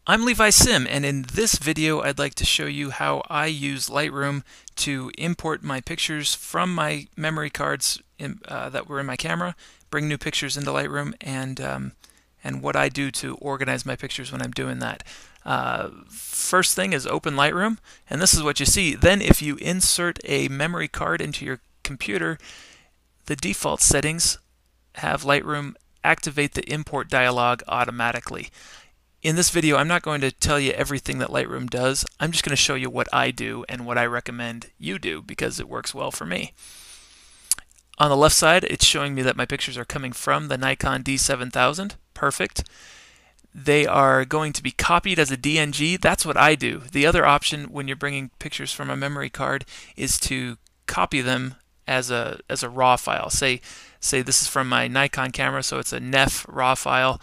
I'm Levi Sim, and in this video I'd like to show you how I use Lightroom to import my pictures from my memory cards that were in my camera, bring new pictures into Lightroom, and what I do to organize my pictures when I'm doing that. First thing is open Lightroom, and this is what you see. Then if you insert a memory card into your computer, the default settings have Lightroom activate the import dialog automatically. In this video, I'm not going to tell you everything that Lightroom does. I'm just going to show you what I do and what I recommend you do because it works well for me. On the left side, it's showing me that my pictures are coming from the Nikon D7000. Perfect. They are going to be copied as a DNG. That's what I do. The other option when you're bringing pictures from a memory card is to copy them as a RAW file. Say this is from my Nikon camera, so it's a NEF RAW file.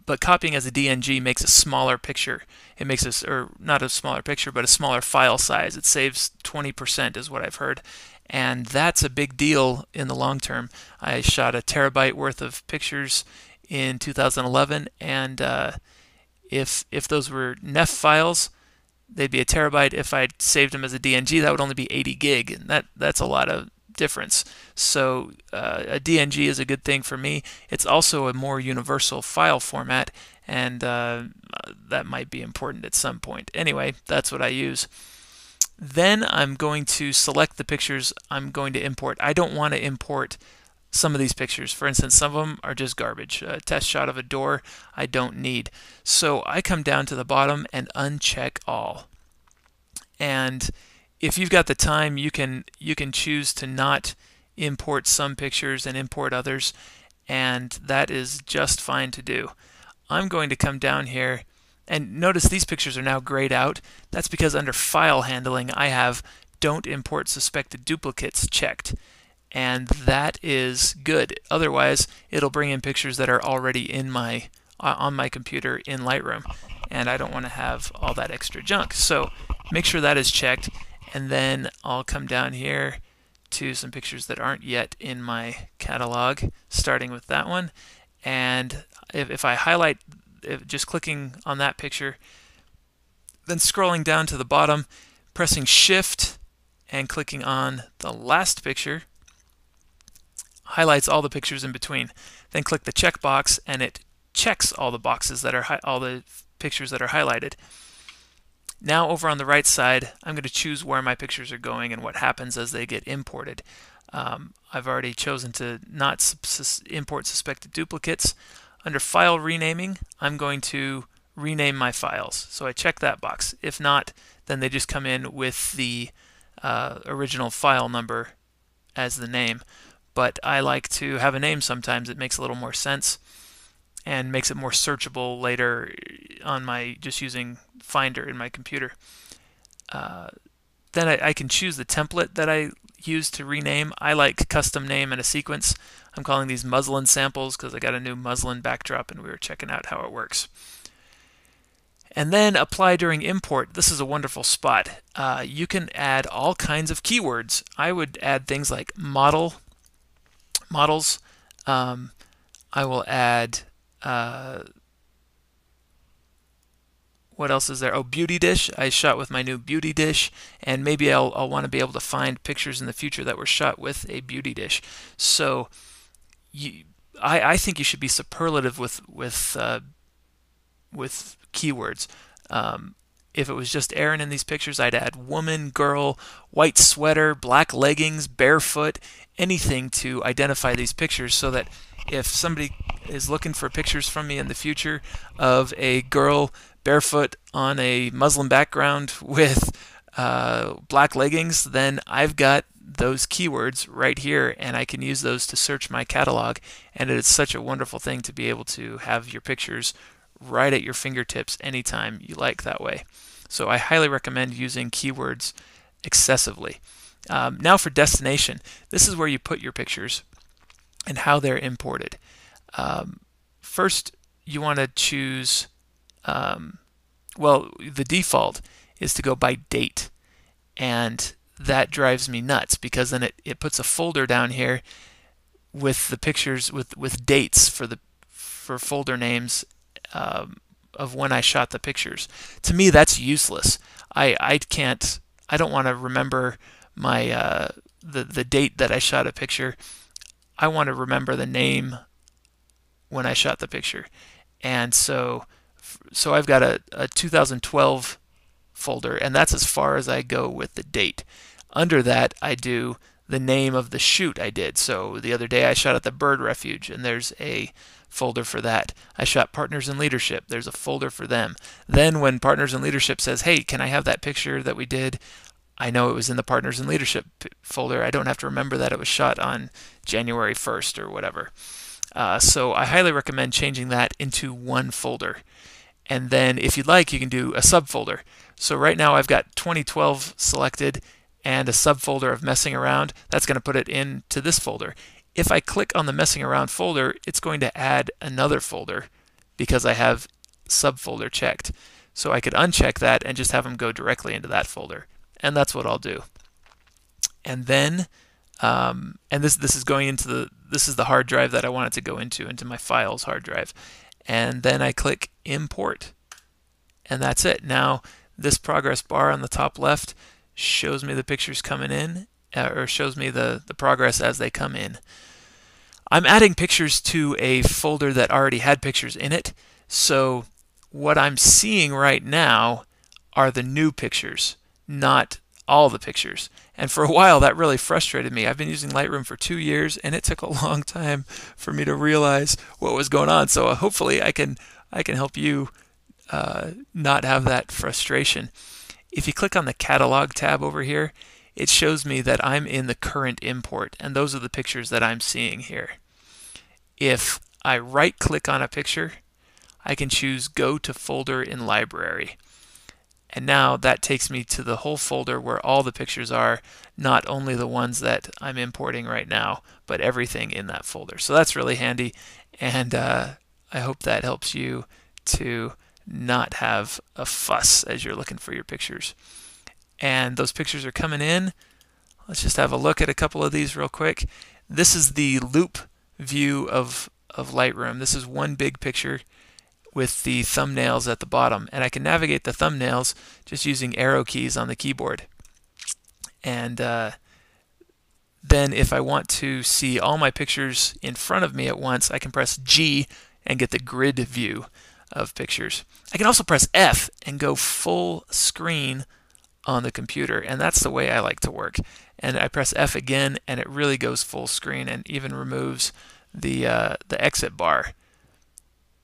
But copying as a DNG makes a smaller picture. It makes us, or not a smaller picture, but a smaller file size. It saves 20% is what I've heard. And that's a big deal in the long term. I shot a terabyte worth of pictures in 2011, and if those were NEF files, they'd be a terabyte. If I'd saved them as a DNG, that would only be 80 gig, and that's a lot of difference. So a DNG is a good thing for me. It's also a more universal file format, and that might be important at some point. Anyway, that's what I use. Then I'm going to select the pictures I'm going to import. I don't want to import some of these pictures. For instance, some of them are just garbage. A test shot of a door I don't need. So I come down to the bottom and uncheck all. And if you've got the time, you can choose to not import some pictures and import others, and that is just fine to do. I'm going to come down here, and notice these pictures are now grayed out. That's because under file handling I have don't import suspected duplicates checked, and that is good. Otherwise it'll bring in pictures that are already in my on my computer in Lightroom, and I don't want to have all that extra junk. So make sure that is checked. And then I'll come down here to some pictures that aren't yet in my catalog, starting with that one. And if I highlight, just clicking on that picture, then scrolling down to the bottom, pressing Shift and clicking on the last picture, highlights all the pictures in between. Then click the check box, and it checks all the boxes that are all the pictures that are highlighted. Now over on the right side, I'm going to choose where my pictures are going and what happens as they get imported. I've already chosen to not import suspected duplicates. Under File Renaming, I'm going to rename my files. So I check that box. If not, then they just come in with the original file number as the name. But I like to have a name sometimes. It makes a little more sense and makes it more searchable later on my just using Finder in my computer. Then I can choose the template that I use to rename. I like custom name and a sequence. I'm calling these muslin samples because I got a new muslin backdrop and we were checking out how it works. And then apply during import. This is a wonderful spot. You can add all kinds of keywords. I would add things like models. I will add what else is there? Oh, beauty dish. I shot with my new beauty dish, and maybe I'll want to be able to find pictures in the future that were shot with a beauty dish. So I think you should be superlative with keywords. If it was just Aaron in these pictures, I'd add woman, girl, white sweater, black leggings, barefoot, anything to identify these pictures so that if somebody is looking for pictures from me in the future of a girl barefoot on a muslin background with black leggings, then I've got those keywords right here and I can use those to search my catalog, and it is such a wonderful thing to be able to have your pictures right at your fingertips anytime you like that way. So I highly recommend using keywords excessively. Now for destination. This is where you put your pictures and how they're imported. First, you want to choose, well, the default is to go by date, and that drives me nuts because then it puts a folder down here with the pictures with dates for folder names of when I shot the pictures. To me, that's useless. I don't want to remember my the date that I shot a picture. I want to remember the name when I shot the picture. And so I've got a 2012 folder, and that's as far as I go with the date. Under that, I do the name of the shoot I did. So the other day I shot at the bird refuge, and there's a folder for that. I shot Partners in Leadership. There's a folder for them. Then when Partners in Leadership says, hey, can I have that picture that we did? I know it was in the Partners in Leadership folder. I don't have to remember that it was shot on January 1st or whatever. So I highly recommend changing that into one folder. And then if you'd like, you can do a subfolder. So right now I've got 2012 selected and a subfolder of messing around. That's going to put it into this folder. If I click on the messing around folder, it's going to add another folder because I have subfolder checked. So I could uncheck that and just have them go directly into that folder. And that's what I'll do. And then, and this is going into this is the hard drive that I want it to go into my files hard drive. And then I click import. And that's it. Now this progress bar on the top left shows me the pictures coming in, or shows me the progress as they come in. I'm adding pictures to a folder that already had pictures in it, so what I'm seeing right now are the new pictures, not all the pictures. And for a while that really frustrated me. I've been using Lightroom for 2 years, and it took a long time for me to realize what was going on. So hopefully I can help you not have that frustration. If you click on the catalog tab over here, it shows me that I'm in the current import, and those are the pictures that I'm seeing here. If I right click on a picture, I can choose Go to Folder in Library. And now that takes me to the whole folder where all the pictures are, not only the ones that I'm importing right now, but everything in that folder. So that's really handy, and I hope that helps you to not have a fuss as you're looking for your pictures. And those pictures are coming in. Let's just have a look at a couple of these real quick. This is the loop view of Lightroom. This is one big picture with the thumbnails at the bottom, and I can navigate the thumbnails just using arrow keys on the keyboard. And then if I want to see all my pictures in front of me at once, I can press G and get the grid view of pictures. I can also press F and go full screen on the computer, and that's the way I like to work. And I press F again, and it really goes full screen and even removes the exit bar.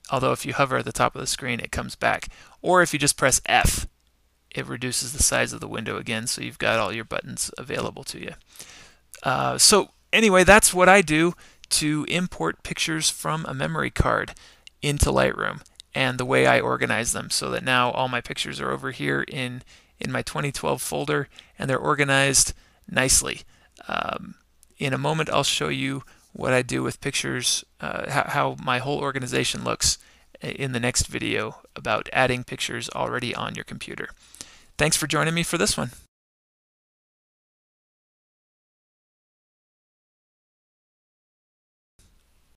Although if you hover at the top of the screen, it comes back. Or if you just press F, it reduces the size of the window again, so you've got all your buttons available to you. So anyway, that's what I do to import pictures from a memory card into Lightroom, and the way I organize them, so that now all my pictures are over here in my 2012 folder, and they're organized nicely. In a moment I'll show you what I do with pictures, how my whole organization looks in the next video about adding pictures already on your computer. Thanks for joining me for this one.